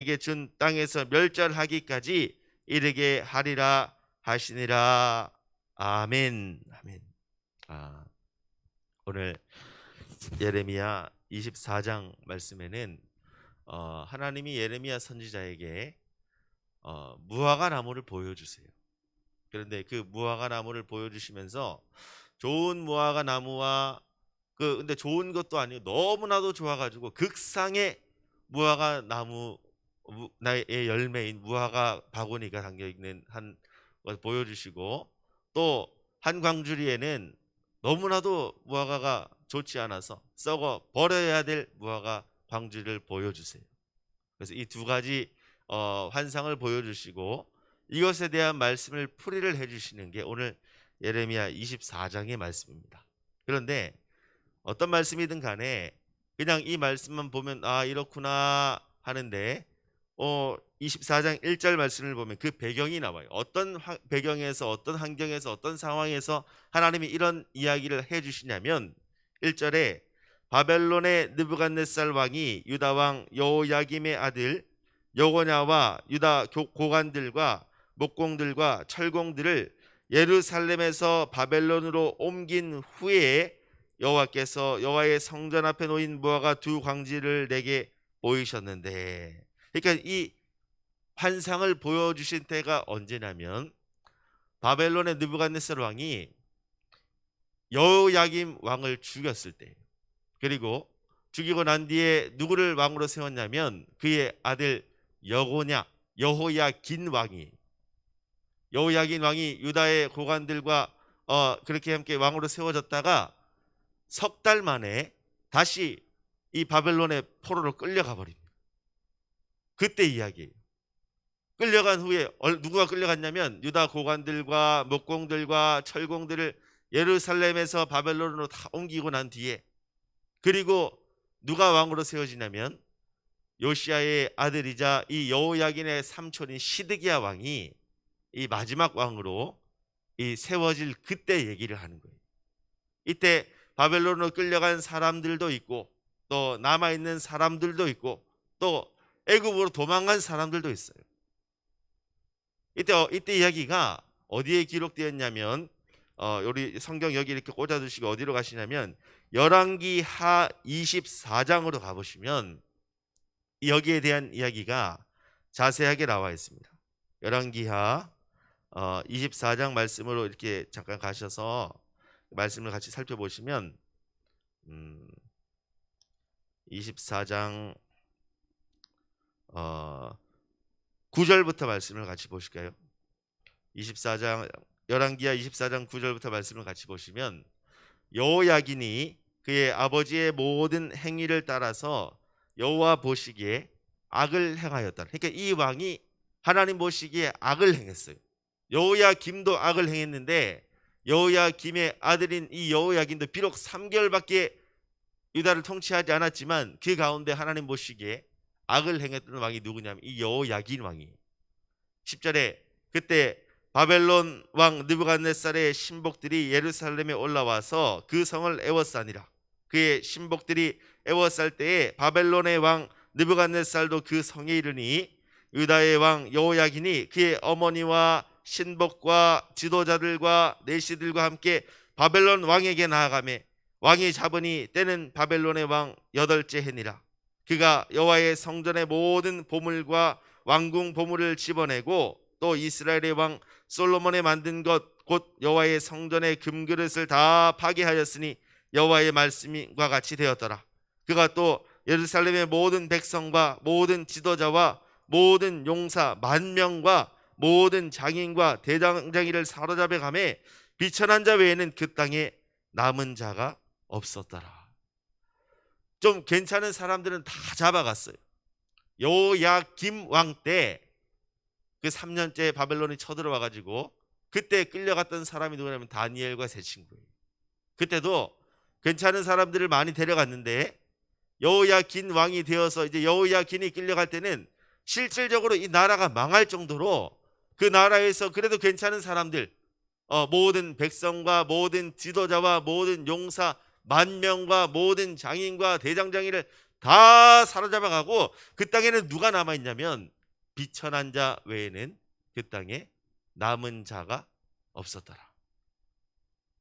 자기에게 준 땅에서 멸절하기까지 이르게 하리라 하시니라. 아멘. 아멘. 오늘 예레미야 24장 말씀에는 하나님이 예레미야 선지자에게 무화과 나무를 보여주세요. 그런데 그 무화과 나무를 보여주시면서 좋은 무화과 나무와 근데 좋은 것도 아니고 너무나도 좋아가지고 극상의 무화과 나무 나의 열매인 무화과 바구니가 담겨 있는 한 것을 보여주시고, 또 한 광주리에는 너무나도 무화과가 좋지 않아서 썩어 버려야 될 무화과 광주리를 보여주세요. 그래서 이 두 가지 환상을 보여주시고 이것에 대한 말씀을 풀이를 해주시는 게 오늘 예레미야 24장의 말씀입니다. 그런데 어떤 말씀이든 간에 그냥 이 말씀만 보면 이렇구나 하는데 24장 1절 말씀을 보면 그 배경이 나와요. 어떤 배경에서, 어떤 환경에서, 어떤 상황에서 하나님이 이런 이야기를 해주시냐면 1절에 바벨론의 느부갓네살 왕이 유다 왕 여호야김의 아들 여고냐와 유다 고관들과 목공들과 철공들을 예루살렘에서 바벨론으로 옮긴 후에 여호와께서 여호와의 성전 앞에 놓인 무화과 두 광지를 내게 보이셨는데, 그러니까 이 환상을 보여주신 때가 언제냐면 바벨론의 느부갓네살 왕이 여호야김 왕을 죽였을 때, 그리고 죽이고 난 뒤에 누구를 왕으로 세웠냐면 그의 아들 여호야긴 왕이 유다의 고관들과 그렇게 함께 왕으로 세워졌다가 석 달 만에 다시 이 바벨론의 포로로 끌려가 버립니다. 그때 이야기예요. 끌려간 후에 누구가 끌려갔냐면 유다 고관들과 목공들과 철공들을 예루살렘에서 바벨론으로 다 옮기고 난 뒤에, 그리고 누가 왕으로 세워지냐면 요시야의 아들이자 이 여호야긴의 삼촌인 시드기야 왕이 이 마지막 왕으로 이 세워질 그때 얘기를 하는 거예요. 이때 바벨론으로 끌려간 사람들도 있고 또 남아있는 사람들도 있고 또 애굽으로 도망간 사람들도 있어요. 이때 이야기가 어디에 기록되었냐면 우리 성경 여기 이렇게 꽂아두시고 어디로 가시냐면 열왕기하 24장으로 가보시면 여기에 대한 이야기가 자세하게 나와 있습니다. 열왕기하 24장 말씀으로 이렇게 잠깐 가셔서 말씀을 같이 살펴보시면 24장 9절부터 말씀을 같이 보실까요? 24장 열왕기하 24장 9절부터 말씀을 같이 보시면 여호야긴이 그의 아버지의 모든 행위를 따라서 여호와 보시기에 악을 행하였다. 그러니까 이 왕이 하나님 보시기에 악을 행했어요. 여호야김도 악을 행했는데 여호야김의 아들인 이 여호야긴도 비록 3개월밖에 유다를 통치하지 않았지만 그 가운데 하나님 보시기에 악을 행했던 왕이 누구냐면 이 여호야긴 왕이 10절에 그때 바벨론 왕 느부갓네살의 신복들이 예루살렘에 올라와서 그 성을 애워싸니라. 그의 신복들이 애워쌀 때에 바벨론의 왕 느부갓네살도 그 성에 이르니 유다의 왕 여호야긴이 그의 어머니와 신복과 지도자들과 내시들과 함께 바벨론 왕에게 나아가매 왕이 잡으니 때는 바벨론의 왕 8째 해니라. 그가 여호와의 성전의 모든 보물과 왕궁 보물을 집어내고 또 이스라엘의 왕 솔로몬에 만든 것 곧 여호와의 성전의 금그릇을 다 파괴하였으니 여호와의 말씀과 같이 되었더라. 그가 또 예루살렘의 모든 백성과 모든 지도자와 모든 용사 10,000명과 모든 장인과 대장장이를 사로잡아 가매 비천한 자 외에는 그 땅에 남은 자가 없었더라. 좀 괜찮은 사람들은 다 잡아갔어요. 여호야김 왕 때 그 3년째 바벨론이 쳐들어와 가지고 그때 끌려갔던 사람이 누구냐면 다니엘과 세 친구예요. 그때도 괜찮은 사람들을 많이 데려갔는데 여호야긴 왕이 되어서 이제 여호야긴이 끌려갈 때는 실질적으로 이 나라가 망할 정도로 그 나라에서 그래도 괜찮은 사람들 모든 백성과 모든 지도자와 모든 용사 10,000명과 모든 장인과 대장장이를 다 사로잡아가고 그 땅에는 누가 남아있냐면 비천한 자 외에는 그 땅에 남은 자가 없었더라.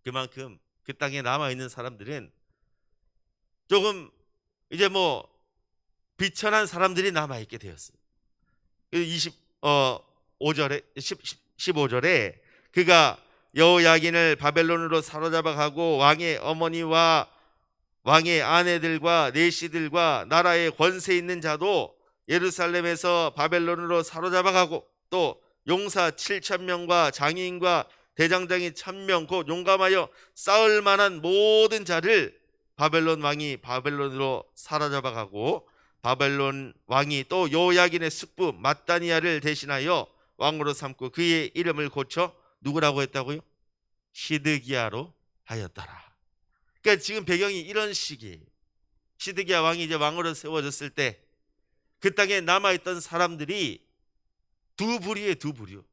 그만큼 그 땅에 남아있는 사람들은 조금 이제 뭐 비천한 사람들이 남아있게 되었어요. 5절에 15절에 그가 여호야긴을 바벨론으로 사로잡아 가고 왕의 어머니와 왕의 아내들과 내시들과 나라의 권세 있는 자도 예루살렘에서 바벨론으로 사로잡아 가고 또 용사 7,000명과 장인과 대장장이 1,000명 곧 용감하여 싸울 만한 모든 자를 바벨론 왕이 바벨론으로 사로잡아 가고 바벨론 왕이 또 여호야긴의 숙부 matthaniah를 대신하여 왕으로 삼고 그의 이름을 고쳐 누구라고 했다고요? 시드기야로 하였더라. 그러니까 지금 배경이 이런 식이에요. 시드기야 왕이 이제 왕으로 세워졌을 때 그 땅에 남아있던 사람들이 두 부류예요. 두 부류.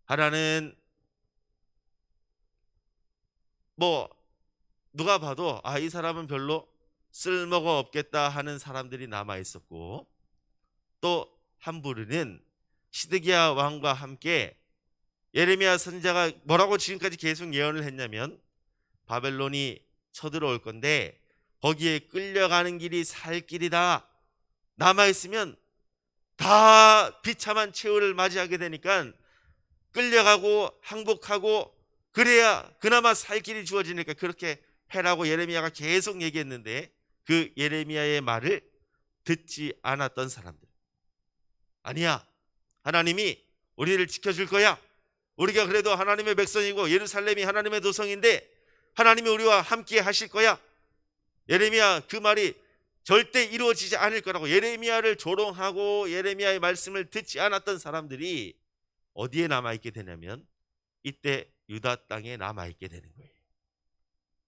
하나는 뭐 누가 봐도 이 사람은 별로 쓸모가 없겠다 하는 사람들이 남아있었고, 또 한 부류는 시드기야 왕과 함께 예레미야 선지자가 뭐라고 지금까지 계속 예언을 했냐면 바벨론이 쳐들어올 건데 거기에 끌려가는 길이 살 길이다. 남아있으면 다 비참한 최후를 맞이하게 되니까 끌려가고 항복하고 그래야 그나마 살 길이 주어지니까 그렇게 해라고 예레미야가 계속 얘기했는데 그 예레미야의 말을 듣지 않았던 사람들. 아니야, 하나님이 우리를 지켜줄 거야. 우리가 그래도 하나님의 백성이고 예루살렘이 하나님의 도성인데 하나님이 우리와 함께 하실 거야. 예레미야 그 말이 절대 이루어지지 않을 거라고 예레미야를 조롱하고 예레미야의 말씀을 듣지 않았던 사람들이 어디에 남아있게 되냐면 이때 유다 땅에 남아있게 되는 거예요.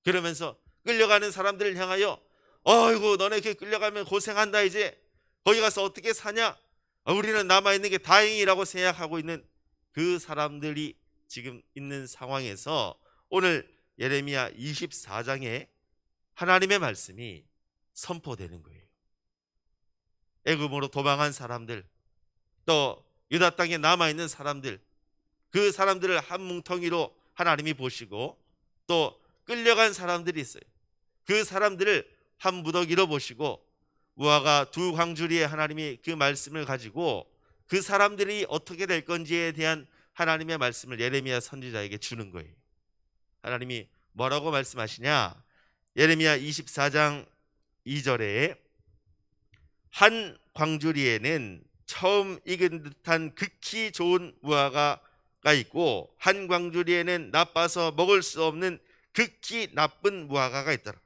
그러면서 끌려가는 사람들을 향하여 어이구 너네 그 끌려가면 고생한다. 이제 거기 가서 어떻게 사냐. 우리는 남아있는 게 다행이라고 생각하고 있는 그 사람들이 지금 있는 상황에서 오늘 예레미야 24장에 하나님의 말씀이 선포되는 거예요. 애굽으로 도망한 사람들, 또 유다 땅에 남아있는 사람들, 그 사람들을 한 뭉텅이로 하나님이 보시고 또 끌려간 사람들이 있어요. 그 사람들을 한 무더기로 보시고 무화과 두 광주리에 하나님이 그 말씀을 가지고 그 사람들이 어떻게 될 건지에 대한 하나님의 말씀을 예레미야 선지자에게 주는 거예요. 하나님이 뭐라고 말씀하시냐? 예레미야 24장 2절에 한 광주리에는 처음 익은 듯한 극히 좋은 무화과가 있고 한 광주리에는 나빠서 먹을 수 없는 극히 나쁜 무화과가 있더라.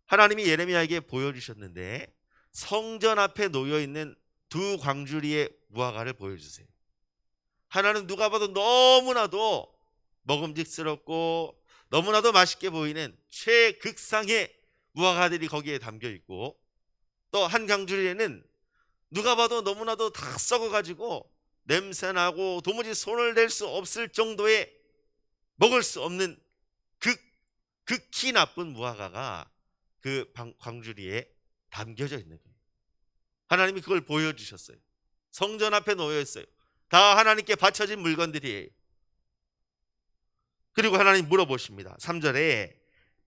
하나님이 예레미야에게 보여주셨는데 성전 앞에 놓여있는 두 광주리의 무화과를 보여주세요. 하나는 누가 봐도 너무나도 먹음직스럽고 너무나도 맛있게 보이는 최극상의 무화과들이 거기에 담겨 있고 또 한 광주리에는 누가 봐도 너무나도 다 썩어가지고 냄새나고 도무지 손을 댈 수 없을 정도의 먹을 수 없는 극히 나쁜 무화과가 그 광주리에 담겨져 있는 거예요. 하나님이 그걸 보여주셨어요. 성전 앞에 놓여 있어요. 다 하나님께 바쳐진 물건들이에요. 그리고 하나님 물어보십니다. 3절에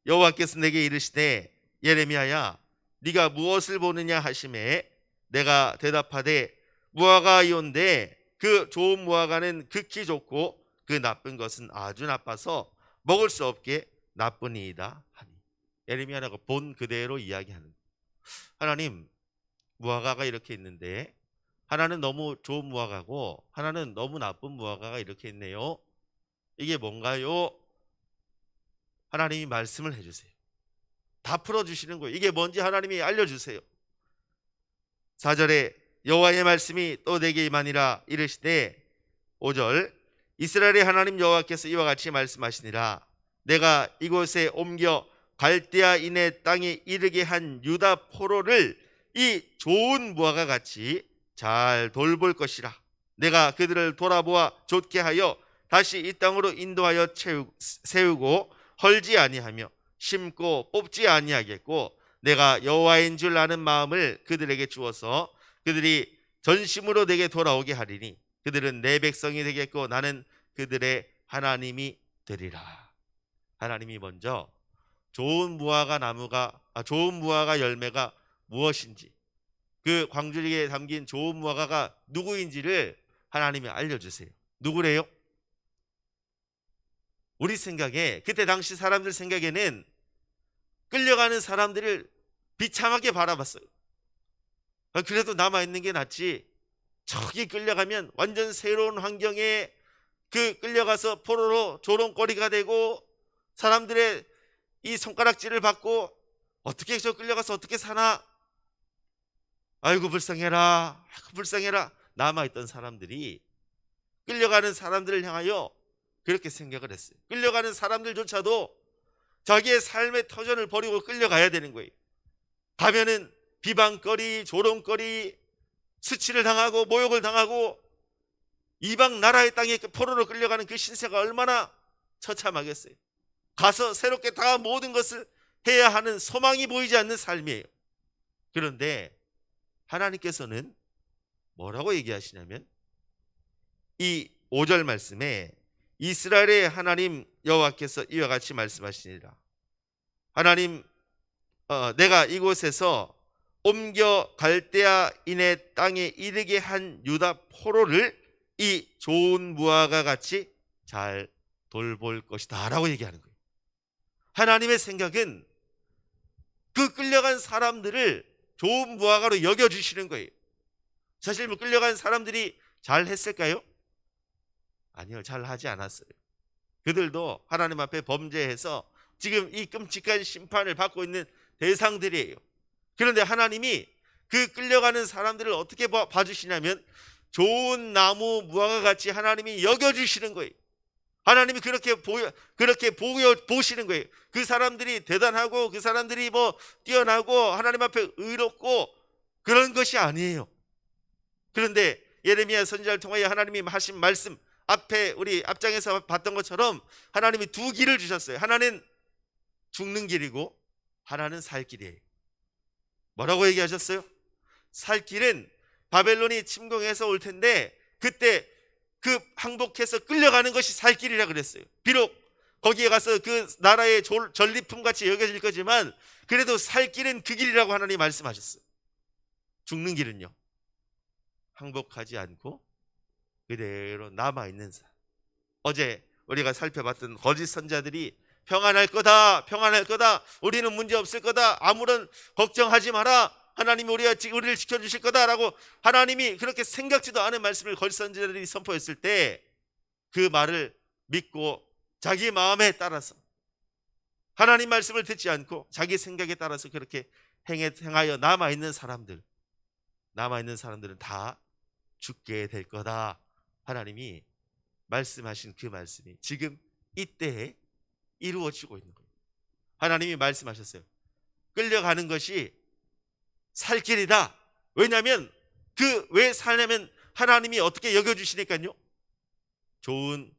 여호와께서 내게 이르시되 예레미야야 네가 무엇을 보느냐 하시매 내가 대답하되 무화과이온데 그 좋은 무화과는 극히 좋고 그 나쁜 것은 아주 나빠서 먹을 수 없게 나쁘니이다 하니. 예레미야가 본 그대로 이야기하는 거예요. 하나님, 무화과가 이렇게 있는데 하나는 너무 좋은 무화과고 하나는 너무 나쁜 무화과가 이렇게 있네요. 이게 뭔가요? 하나님이 말씀을 해주세요. 다 풀어주시는 거예요. 이게 뭔지 하나님이 알려주세요. 4절에 여호와의 말씀이 또 내게 임하니라 이르시되 5절 이스라엘의 하나님 여호와께서 이와 같이 말씀하시니라 내가 이곳에 옮겨 갈대아인의 땅에 이르게 한 유다 포로를 이 좋은 무화과 같이 잘 돌볼 것이라. 내가 그들을 돌아보아 좋게 하여 다시 이 땅으로 인도하여 세우고 헐지 아니하며 심고 뽑지 아니하겠고 내가 여호와인 줄 아는 마음을 그들에게 주어서 그들이 전심으로 내게 돌아오게 하리니 그들은 내 백성이 되겠고 나는 그들의 하나님이 되리라. 하나님이 먼저 좋은 무화과 열매가 무엇인지, 그 광주리에 담긴 좋은 무화과가 누구인지를 하나님이 알려주세요. 누구래요? 우리 생각에, 그때 당시 사람들 생각에는 끌려가는 사람들을 비참하게 바라봤어요. 그래도 남아있는 게 낫지, 저기 끌려가면 완전 새로운 환경에 그 끌려가서 포로로 조롱거리가 되고 사람들의 이 손가락질을 받고 어떻게 저 끌려가서 어떻게 사나, 아이고 불쌍해라, 아이고 불쌍해라. 남아있던 사람들이 끌려가는 사람들을 향하여 그렇게 생각을 했어요. 끌려가는 사람들조차도 자기의 삶의 터전을 버리고 끌려가야 되는 거예요. 가면은 비방거리, 조롱거리, 수치를 당하고 모욕을 당하고 이방 나라의 땅에 포로로 끌려가는 그 신세가 얼마나 처참하겠어요. 가서 새롭게 다 모든 것을 해야 하는 소망이 보이지 않는 삶이에요. 그런데 하나님께서는 뭐라고 얘기하시냐면 이 5절 말씀에 이스라엘의 하나님 여호와께서 이와 같이 말씀하시니라. 하나님, 내가 이곳에서 옮겨 갈대아인의 땅에 이르게 한 유다 포로를 이 좋은 무화과 같이 잘 돌볼 것이다 라고 얘기하는 거예요. 하나님의 생각은 그 끌려간 사람들을 좋은 무화과로 여겨주시는 거예요. 사실 뭐 끌려간 사람들이 잘 했을까요? 아니요, 잘 하지 않았어요. 그들도 하나님 앞에 범죄해서 지금 이 끔찍한 심판을 받고 있는 대상들이에요. 그런데 하나님이 그 끌려가는 사람들을 어떻게 봐주시냐면 좋은 나무 무화과 같이 하나님이 여겨주시는 거예요. 하나님이 그렇게 보시는 거예요. 그 사람들이 대단하고 그 사람들이 뭐 뛰어나고 하나님 앞에 의롭고 그런 것이 아니에요. 그런데 예레미야 선지자를 통하여 하나님이 하신 말씀 앞에 우리 앞장에서 봤던 것처럼 하나님이 두 길을 주셨어요. 하나는 죽는 길이고 하나는 살 길이에요. 뭐라고 얘기하셨어요? 살 길은 바벨론이 침공해서 올 텐데 그때 그 항복해서 끌려가는 것이 살 길이라 그랬어요. 비록 거기에 가서 그 나라의 전리품 같이 여겨질 거지만 그래도 살 길은 그 길이라고 하나님이 말씀하셨어요. 죽는 길은요, 항복하지 않고 그대로 남아있는 삶. 어제 우리가 살펴봤던 거짓 선자들이 평안할 거다, 평안할 거다, 우리는 문제 없을 거다, 아무런 걱정하지 마라, 하나님이 우리를 지켜주실 거다라고 하나님이 그렇게 생각지도 않은 말씀을 거짓 선지자들이 선포했을 때 그 말을 믿고 자기 마음에 따라서 하나님 말씀을 듣지 않고 자기 생각에 따라서 그렇게 행하여 남아있는 사람들은 다 죽게 될 거다. 하나님이 말씀하신 그 말씀이 지금 이때에 이루어지고 있는 거예요. 하나님이 말씀하셨어요. 끌려가는 것이 살 길이다. 왜냐하면 왜 살냐면 하나님이 어떻게 여겨주시니까요, 좋은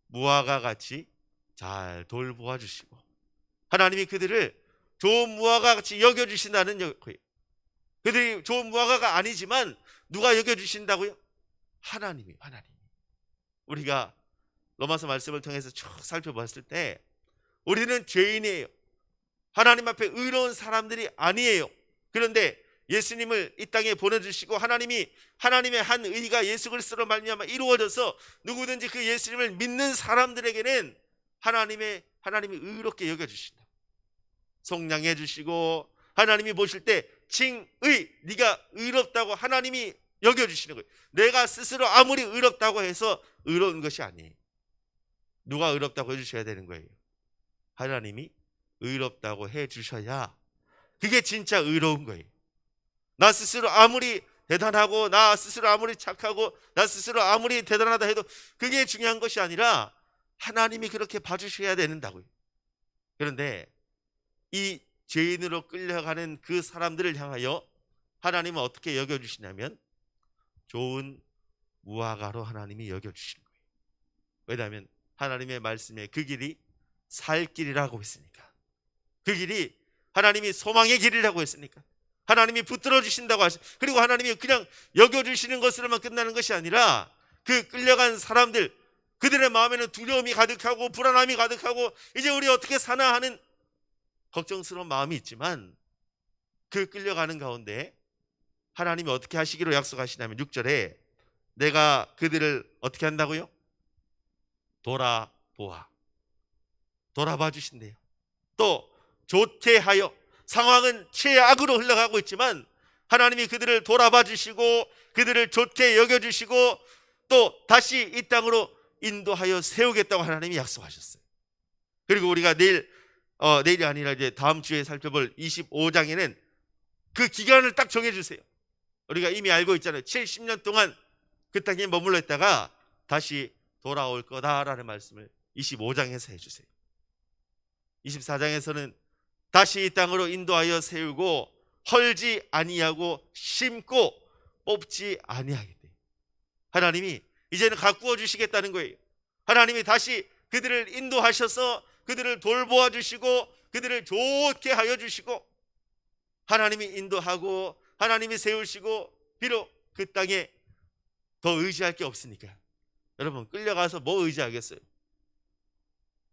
무화과 같이 잘 돌보아 주시고 하나님이 그들을 좋은 무화과 같이 여겨주신다는 거예요. 그들이 좋은 무화과가 아니지만 누가 여겨주신다고요? 하나님이. 우리가 로마서 말씀을 통해서 쭉 살펴봤을 때 우리는 죄인이에요. 하나님 앞에 의로운 사람들이 아니에요. 그런데 예수님을 이 땅에 보내주시고 하나님의 한 의가 예수 그리스도로 말미암아 이루어져서 누구든지 그 예수님을 믿는 사람들에게는 하나님이 의롭게 여겨주신다. 속량해 주시고 하나님이 보실 때 칭의, 네가 의롭다고 하나님이 여겨주시는 거예요. 내가 스스로 아무리 의롭다고 해서 의로운 것이 아니에요. 누가 의롭다고 해주셔야 되는 거예요? 하나님이 의롭다고 해주셔야 그게 진짜 의로운 거예요. 나 스스로 아무리 대단하고 나 스스로 아무리 착하고 나 스스로 아무리 대단하다 해도 그게 중요한 것이 아니라 하나님이 그렇게 봐주셔야 된다고요. 그런데 이 죄인으로 끌려가는 그 사람들을 향하여 하나님은 어떻게 여겨주시냐면 좋은 무화과로 하나님이 여겨주시는 거예요. 왜냐하면 하나님의 말씀에 그 길이 살 길이라고 했으니까. 그 길이 하나님이 소망의 길이라고 했으니까. 하나님이 붙들어 주신다고 하시. 그리고 하나님이 그냥 여겨 주시는 것으로만 끝나는 것이 아니라 그 끌려간 사람들, 그들의 마음에는 두려움이 가득하고 불안함이 가득하고 이제 우리 어떻게 사나 하는 걱정스러운 마음이 있지만 그 끌려가는 가운데 하나님이 어떻게 하시기로 약속하시냐면 6절에 내가 그들을 어떻게 한다고요? 돌아봐 주신대요. 또 좋게 하여, 상황은 최악으로 흘러가고 있지만 하나님이 그들을 돌아봐 주시고 그들을 좋게 여겨주시고 또 다시 이 땅으로 인도하여 세우겠다고 하나님이 약속하셨어요. 그리고 우리가 내일이 아니라 이제 다음 주에 살펴볼 25장에는 그 기간을 딱 정해주세요. 우리가 이미 알고 있잖아요. 70년 동안 그 땅에 머물러 있다가 다시 돌아올 거다라는 말씀을 25장에서 해주세요. 24장에서는 다시 이 땅으로 인도하여 세우고 헐지 아니하고 심고 뽑지 아니하겠대. 하나님이 이제는 가꾸어 주시겠다는 거예요. 하나님이 다시 그들을 인도하셔서 그들을 돌보아 주시고 그들을 좋게 하여 주시고 하나님이 인도하고 하나님이 세우시고 비록 그 땅에 더 의지할 게 없으니까. 여러분, 끌려가서 뭐 의지하겠어요?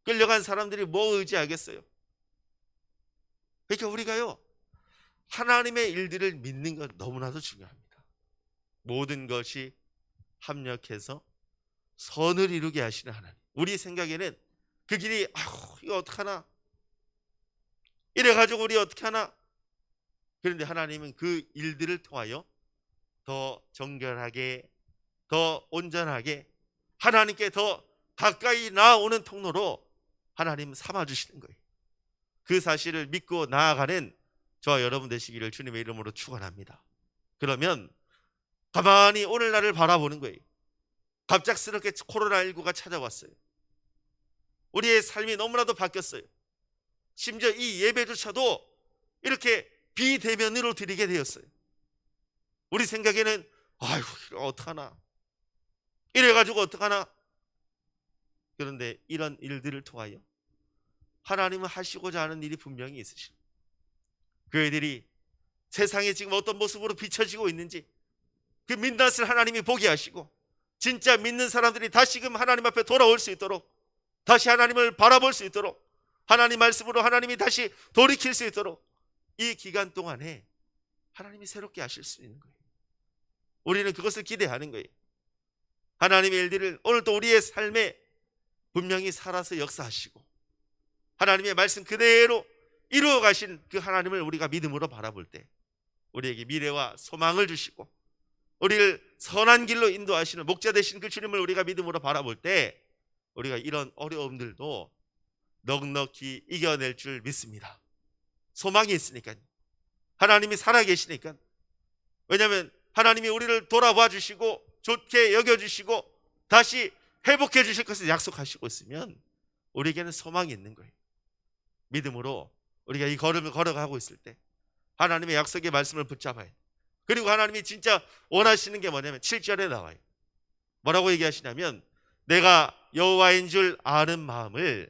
끌려간 사람들이 뭐 의지하겠어요? 그러니까 우리가요, 하나님의 일들을 믿는 건 너무나도 중요합니다. 모든 것이 합력해서 선을 이루게 하시는 하나님. 우리 생각에는 그 길이 이거 어떡하나, 이래가지고 우리 어떡하나. 그런데 하나님은 그 일들을 통하여 더 정결하게, 더 온전하게 하나님께 더 가까이 나아오는 통로로 하나님 삼아주시는 거예요. 그 사실을 믿고 나아가는 저와 여러분 되시기를 주님의 이름으로 축원합니다. 그러면 가만히 오늘날을 바라보는 거예요. 갑작스럽게 코로나19가 찾아왔어요. 우리의 삶이 너무나도 바뀌었어요. 심지어 이 예배조차도 이렇게 비대면으로 드리게 되었어요. 우리 생각에는 아이고 어떡하나, 이래가지고 어떡하나. 그런데 이런 일들을 통하여 하나님은 하시고자 하는 일이 분명히 있으시고 그 애들이 세상에 지금 어떤 모습으로 비춰지고 있는지 그 민낯을 하나님이 보게 하시고 진짜 믿는 사람들이 다시금 하나님 앞에 돌아올 수 있도록, 다시 하나님을 바라볼 수 있도록, 하나님 말씀으로 하나님이 다시 돌이킬 수 있도록 이 기간 동안에 하나님이 새롭게 하실 수 있는 거예요. 우리는 그것을 기대하는 거예요. 하나님의 일들을 오늘 또 우리의 삶에 분명히 살아서 역사하시고 하나님의 말씀 그대로 이루어 가신 그 하나님을 우리가 믿음으로 바라볼 때 우리에게 미래와 소망을 주시고 우리를 선한 길로 인도하시는 목자 되신 그 주님을 우리가 믿음으로 바라볼 때 우리가 이런 어려움들도 넉넉히 이겨낼 줄 믿습니다. 소망이 있으니까요. 하나님이 살아계시니까. 왜냐하면 하나님이 우리를 돌아봐 주시고 좋게 여겨주시고 다시 회복해 주실 것을 약속하시고 있으면 우리에게는 소망이 있는 거예요. 믿음으로 우리가 이 걸음을 걸어가고 있을 때 하나님의 약속의 말씀을 붙잡아야 돼요. 그리고 하나님이 진짜 원하시는 게 뭐냐면 7절에 나와요. 뭐라고 얘기하시냐면 내가 여호와인 줄 아는 마음을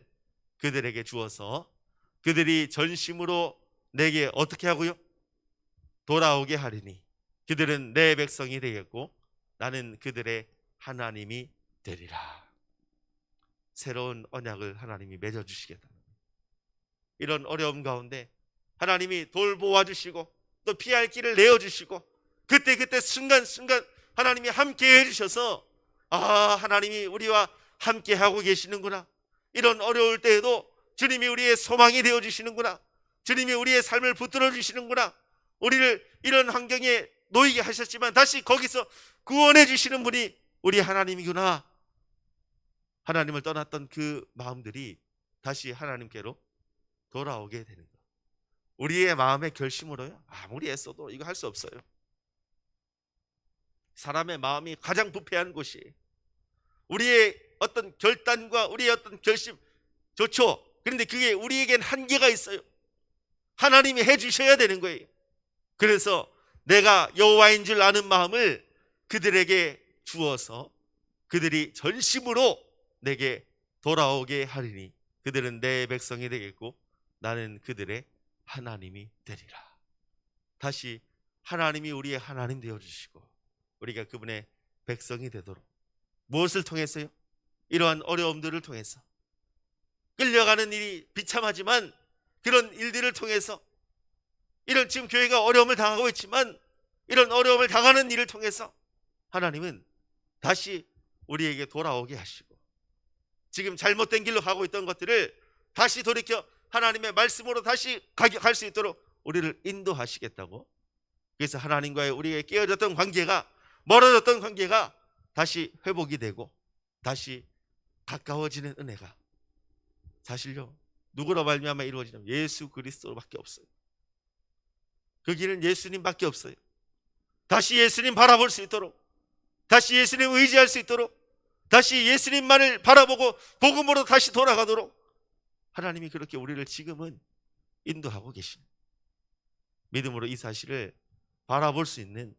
그들에게 주어서 그들이 전심으로 내게 어떻게 하고요? 돌아오게 하리니 그들은 내 백성이 되겠고 나는 그들의 하나님이 되리라. 새로운 언약을 하나님이 맺어주시겠다. 이런 어려움 가운데 하나님이 돌보아 주시고 또 피할 길을 내어주시고 그때 순간순간 하나님이 함께 해주셔서 하나님이 우리와 함께 하고 계시는구나. 이런 어려울 때에도 주님이 우리의 소망이 되어주시는구나. 주님이 우리의 삶을 붙들어 주시는구나. 우리를 이런 환경에 놓이게 하셨지만 다시 거기서 구원해 주시는 분이 우리 하나님이구나. 하나님을 떠났던 그 마음들이 다시 하나님께로 돌아오게 되는 것. 우리의 마음의 결심으로요, 아무리 애써도 이거 할 수 없어요. 사람의 마음이 가장 부패한 곳이 우리의 어떤 결단과 우리의 어떤 결심 좋죠. 그런데 그게 우리에겐 한계가 있어요. 하나님이 해주셔야 되는 거예요. 그래서 내가 여호와인 줄 아는 마음을 그들에게 주어서 그들이 전심으로 내게 돌아오게 하리니 그들은 내 백성이 되겠고 나는 그들의 하나님이 되리라. 다시 하나님이 우리의 하나님 되어주시고 우리가 그분의 백성이 되도록 무엇을 통해서요? 이러한 어려움들을 통해서 끌려가는 일이 비참하지만 그런 일들을 통해서 이런 지금 교회가 어려움을 당하고 있지만 이런 어려움을 당하는 일을 통해서 하나님은 다시 우리에게 돌아오게 하시고 지금 잘못된 길로 가고 있던 것들을 다시 돌이켜 하나님의 말씀으로 다시 갈 수 있도록 우리를 인도하시겠다고. 그래서 하나님과의 우리의 깨어졌던 관계가 멀어졌던 관계가 다시 회복이 되고 다시 가까워지는 은혜가 사실요 누구로 말미암아 이루어지냐면 예수 그리스도로밖에 없어요. 그 길은 예수님밖에 없어요. 다시 예수님 바라볼 수 있도록 다시 예수님 의지할 수 있도록 다시 예수님만을 바라보고 복음으로 다시 돌아가도록 하나님이 그렇게 우리를 지금은 인도하고 계십니다. 믿음으로 이 사실을 바라볼 수 있는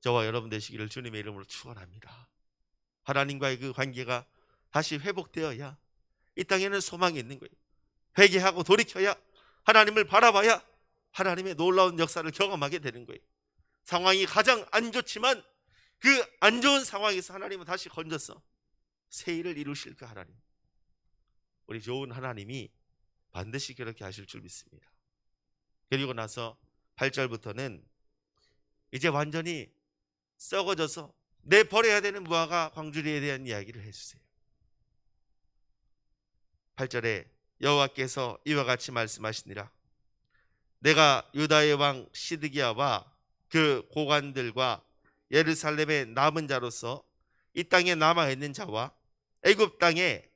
저와 여러분 되시기를 주님의 이름으로 축원합니다. 하나님과의 그 관계가 다시 회복되어야 이 땅에는 소망이 있는 거예요. 회개하고 돌이켜야 하나님을 바라봐야 하나님의 놀라운 역사를 경험하게 되는 거예요. 상황이 가장 안 좋지만 그 안 좋은 상황에서 하나님은 다시 건져서 새 일을 이루실 그 하나님, 우리 좋은 하나님이 반드시 그렇게 하실 줄 믿습니다. 그리고 나서 8절부터는 이제 완전히 썩어져서 내버려야 되는 무화과 광주리에 대한 이야기를 해주세요. 8절에 여호와께서 이와 같이 말씀하시니라. 내가 유다의 왕 시드기야와 그 고관들과 예루살렘의 남은 자로서 이 땅에 남아있는 자와 애굽 땅에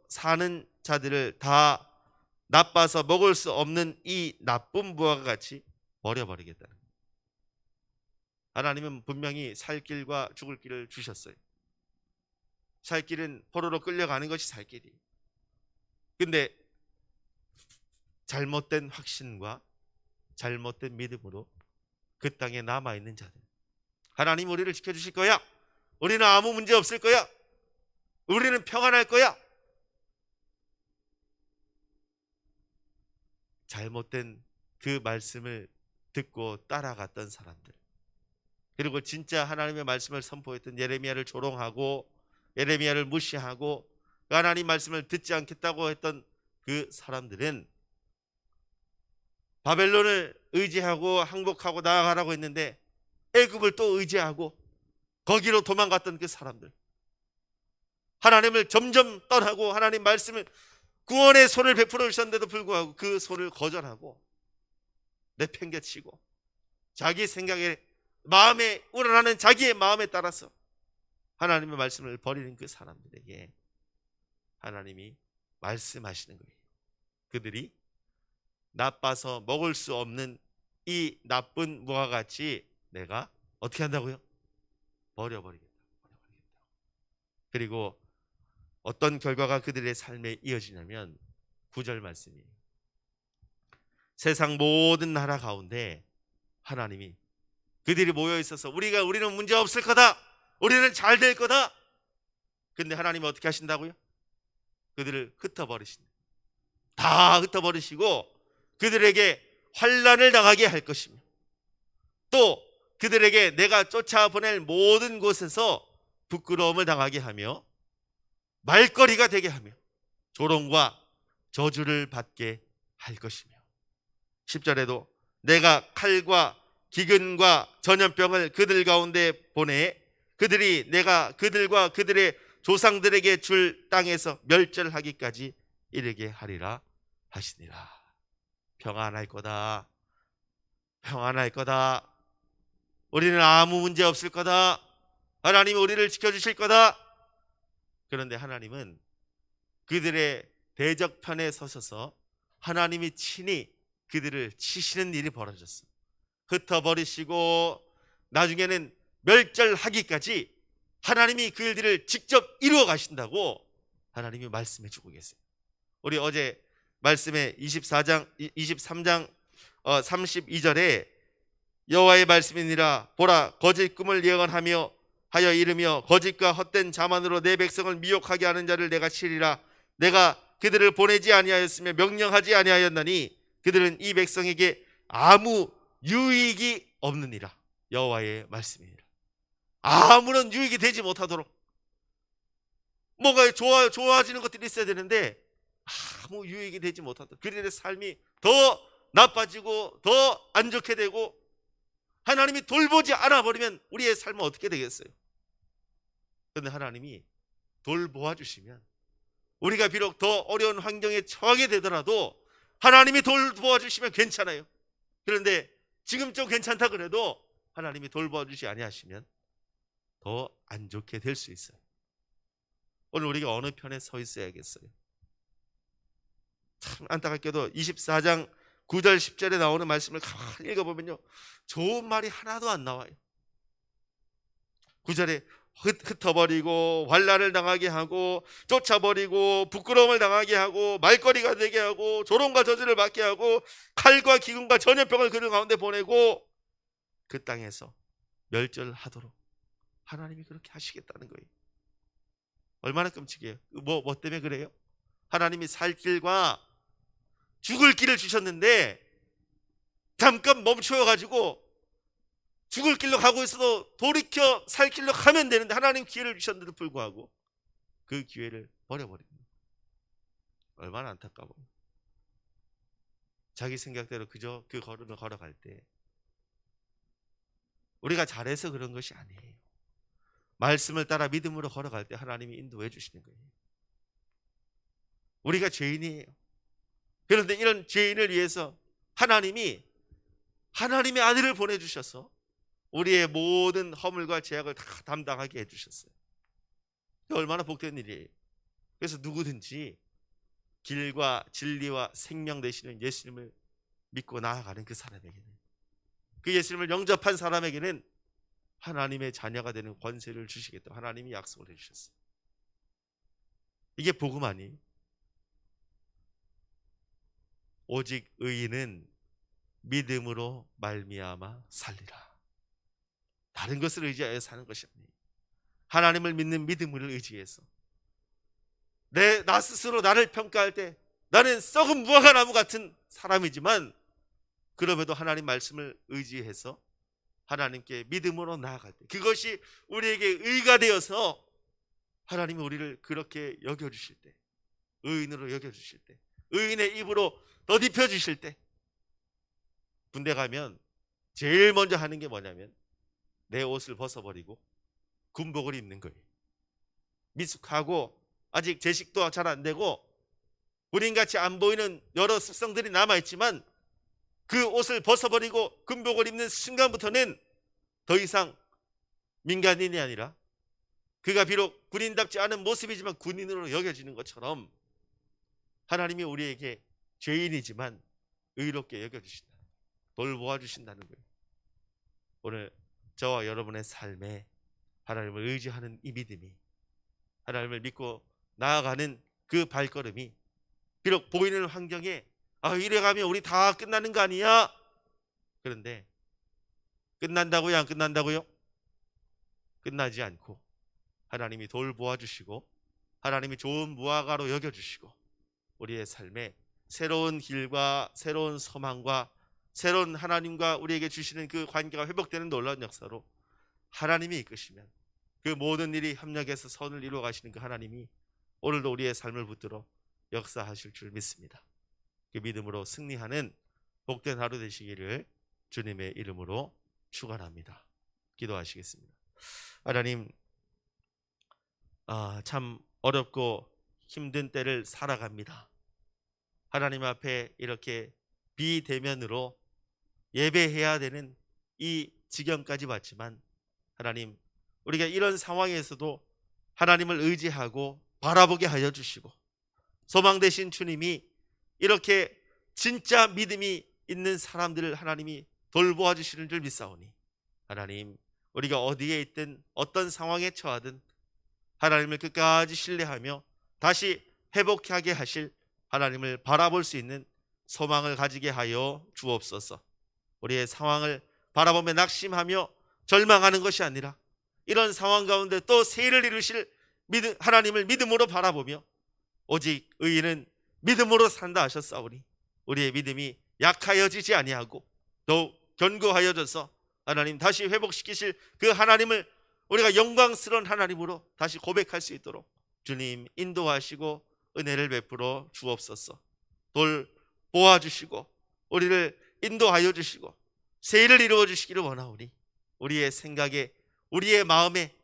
사는 자들을 다 나빠서 먹을 수 없는 이 나쁜 무화과 같이 버려버리겠다는 거예요. 하나님은 분명히 살 길과 죽을 길을 주셨어요. 살 길은 포로로 끌려가는 것이 살 길이에요. 근데 잘못된 확신과 잘못된 믿음으로 그 땅에 남아있는 자들, 하나님 우리를 지켜주실 거야, 우리는 아무 문제 없을 거야, 우리는 평안할 거야, 잘못된 그 말씀을 듣고 따라갔던 사람들, 그리고 진짜 하나님의 말씀을 선포했던 예레미야를 조롱하고 예레미야를 무시하고 하나님 말씀을 듣지 않겠다고 했던 그 사람들은 바벨론을 의지하고 항복하고 나아가라고 했는데 애굽을 또 의지하고 거기로 도망갔던 그 사람들, 하나님을 점점 떠나고 하나님 말씀을 구원의 손을 베풀어 주셨는데도 불구하고 그 손을 거절하고 내팽개치고 자기 생각에 마음에 우러나는 자기의 마음에 따라서 하나님의 말씀을 버리는 그 사람들에게 하나님이 말씀하시는 거예요. 그들이 나빠서 먹을 수 없는 이 나쁜 무화과 같이 내가 어떻게 한다고요? 버려버리겠다. 그리고 어떤 결과가 그들의 삶에 이어지냐면 9절 말씀이에요. 세상 모든 나라 가운데 하나님이 그들이 모여 있어서 우리는 문제 없을 거다, 우리는 잘 될 거다. 근데 하나님이 어떻게 하신다고요? 그들을 흩어버리신다. 다 흩어버리시고 그들에게 환난을 당하게 할 것이며 또 그들에게 내가 쫓아보낼 모든 곳에서 부끄러움을 당하게 하며 말거리가 되게 하며 조롱과 저주를 받게 할 것이며 10절에도 내가 칼과 기근과 전염병을 그들 가운데 보내 그들이 내가 그들과 그들의 조상들에게 줄 땅에서 멸절하기까지 이르게 하리라 하시니라. 평안할 거다, 평안할 거다, 우리는 아무 문제 없을 거다, 하나님이 우리를 지켜주실 거다. 그런데 하나님은 그들의 대적편에 서셔서 하나님이 친히 그들을 치시는 일이 벌어졌어요. 흩어버리시고 나중에는 멸절하기까지 하나님이 그 일들을 직접 이루어 가신다고 하나님이 말씀해 주고 계세요. 우리 어제 말씀에 23장 32절에 여호와의 말씀이니라. 보라, 거짓 꿈을 예언하며 하여 이르며 거짓과 헛된 자만으로 내 백성을 미혹하게 하는 자를 내가 치리라. 내가 그들을 보내지 아니하였으며 명령하지 아니하였나니 그들은 이 백성에게 아무 유익이 없느니라. 여호와의 말씀이니라. 아무런 유익이 되지 못하도록, 뭔가 좋아지는 것들이 있어야 되는데 아무 유익이 되지 못하도록, 그들의 삶이 더 나빠지고 더 안 좋게 되고, 하나님이 돌보지 않아 버리면 우리의 삶은 어떻게 되겠어요? 그런데 하나님이 돌보아 주시면, 우리가 비록 더 어려운 환경에 처하게 되더라도 하나님이 돌보아 주시면 괜찮아요. 그런데 지금 좀 괜찮다 그래도 하나님이 돌보아 주지 아니하시면 더 안 좋게 될 수 있어요. 오늘 우리가 어느 편에 서 있어야겠어요? 참 안타깝게도 24장 9절 10절에 나오는 말씀을 가만히 읽어보면요, 좋은 말이 하나도 안 나와요. 9절에 흩어버리고 환난을 당하게 하고 쫓아버리고 부끄러움을 당하게 하고 말거리가 되게 하고 조롱과 저주를 받게 하고 칼과 기근과 전염병을 그들 가운데 보내고 그 땅에서 멸절하도록 하나님이 그렇게 하시겠다는 거예요. 얼마나 끔찍해요. 뭐 때문에 그래요? 하나님이 살 길과 죽을 길을 주셨는데 잠깐 멈춰가지고 죽을 길로 가고 있어도 돌이켜 살 길로 가면 되는데, 하나님 기회를 주셨는데도 불구하고 그 기회를 버려버립니다. 얼마나 안타까워요. 자기 생각대로 그저 그 걸음을 걸어갈 때, 우리가 잘해서 그런 것이 아니에요. 말씀을 따라 믿음으로 걸어갈 때 하나님이 인도해 주시는 거예요. 우리가 죄인이에요. 그런데 이런 죄인을 위해서 하나님이 하나님의 아들을 보내주셔서 우리의 모든 허물과 죄악을 다 담당하게 해주셨어요. 얼마나 복된 일이에요. 그래서 누구든지 길과 진리와 생명 되시는 예수님을 믿고 나아가는 그 사람에게는, 그 예수님을 영접한 사람에게는 하나님의 자녀가 되는 권세를 주시겠다고 하나님이 약속을 해주셨어요. 이게 복음 아니에요? 오직 의인은 믿음으로 말미암아 살리라. 다른 것을 의지하여 사는 것이 아니에요. 하나님을 믿는 믿음을 의지해서 나 스스로 나를 평가할 때 나는 썩은 무화과 나무 같은 사람이지만, 그럼에도 하나님 말씀을 의지해서 하나님께 믿음으로 나아갈 때, 그것이 우리에게 의가 되어서 하나님이 우리를 그렇게 여겨주실 때, 의인으로 여겨주실 때, 의인의 입으로 덧입혀 주실 때, 군대 가면 제일 먼저 하는 게 뭐냐면 내 옷을 벗어버리고 군복을 입는 거예요. 미숙하고 아직 제식도 잘 안 되고 군인같이 안 보이는 여러 습성들이 남아있지만, 그 옷을 벗어버리고 군복을 입는 순간부터는 더 이상 민간인이 아니라, 그가 비록 군인답지 않은 모습이지만 군인으로 여겨지는 것처럼 하나님이 우리에게 죄인이지만 의롭게 여겨주신다, 돌보아 주신다는 거예요. 오늘 저와 여러분의 삶에 하나님을 의지하는 이 믿음이, 하나님을 믿고 나아가는 그 발걸음이, 비록 보이는 환경에 이래가면 우리 다 끝나는 거 아니야? 그런데 끝난다고요? 안 끝난다고요? 끝나지 않고 하나님이 돌보아 주시고 하나님이 좋은 무화과로 여겨주시고 우리의 삶에 새로운 길과 새로운 소망과 새로운 하나님과 우리에게 주시는 그 관계가 회복되는 놀라운 역사로 하나님이 이끄시면, 그 모든 일이 협력해서 선을 이루어 가시는 그 하나님이 오늘도 우리의 삶을 붙들어 역사하실 줄 믿습니다. 그 믿음으로 승리하는 복된 하루 되시기를 주님의 이름으로 축원합니다. 기도하시겠습니다. 하나님, 참 어렵고 힘든 때를 살아갑니다. 하나님 앞에 이렇게 비대면으로 예배해야 되는 이 지경까지 왔지만, 하나님, 우리가 이런 상황에서도 하나님을 의지하고 바라보게 하여 주시고, 소망 되신 주님이 이렇게 진짜 믿음이 있는 사람들을 하나님이 돌보아 주시는 줄 믿사오니, 하나님, 우리가 어디에 있든 어떤 상황에 처하든 하나님을 끝까지 신뢰하며 다시 회복하게 하실 하나님을 바라볼 수 있는 소망을 가지게 하여 주옵소서. 우리의 상황을 바라보며 낙심하며 절망하는 것이 아니라, 이런 상황 가운데 또 새해를 이루실 하나님을 믿음으로 바라보며 오직 의인은 믿음으로 산다 하셨사오니, 우리의 믿음이 약하여지지 아니하고 더욱 견고하여져서 하나님 다시 회복시키실 그 하나님을 우리가 영광스러운 하나님으로 다시 고백할 수 있도록 주님 인도하시고 은혜를 베풀어 주옵소서. 돌보아 주시고 우리를 인도하여 주시고 새 일을 이루어 주시기를 원하오니 우리의 생각에 우리의 마음에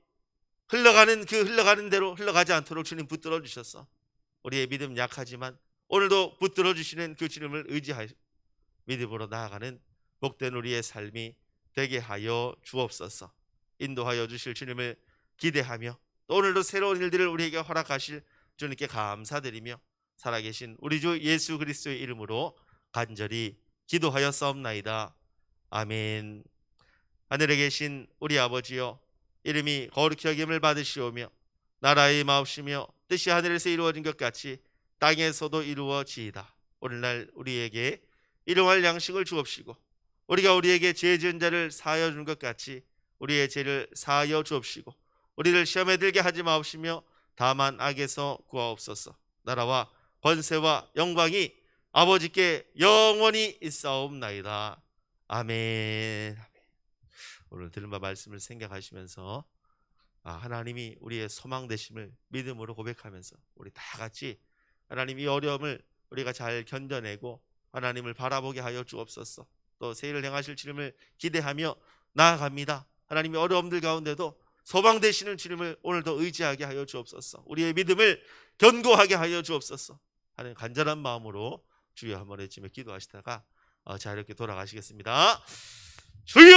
흘러가는 대로 흘러가지 않도록 주님 붙들어 주셔서 우리의 믿음 약하지만 오늘도 붙들어 주시는 그 주님을 의지하여 믿음으로 나아가는 복된 우리의 삶이 되게 하여 주옵소서. 인도하여 주실 주님을 기대하며 또 오늘도 새로운 일들을 우리에게 허락하실 주님께 감사드리며 살아계신 우리 주 예수 그리스도의 이름으로 간절히 기도하여 싸움나이다. 아멘. 하늘에 계신 우리 아버지여, 이름이 거룩히 여김을 받으시오며 나라의 마옵시며 뜻이 하늘에서 이루어진 것 같이 땅에서도 이루어지이다. 오늘날 우리에게 일용할 양식을 주옵시고 우리가 우리에게 죄 지은 자를 사하여 준 것 같이 우리의 죄를 사하여 주옵시고 우리를 시험에 들게 하지 마옵시며 다만 악에서 구하옵소서. 나라와 권세와 영광이 아버지께 영원히 있사옵나이다. 아멘. 오늘 들은 바 말씀을 생각하시면서 하나님이 우리의 소망 되심을 믿음으로 고백하면서 우리 다 같이 하나님 이 어려움을 우리가 잘 견뎌내고 하나님을 바라보게 하여 주옵소서. 또 새 일을 행하실 주님을 기대하며 나아갑니다. 하나님의 어려움들 가운데도 소망 되시는 주님을 오늘도 의지하게 하여 주옵소서. 우리의 믿음을 견고하게 하여 주옵소서 하는 간절한 마음으로 주여 한번 외치며 기도하시다가 자유롭게 돌아가시겠습니다. 주여!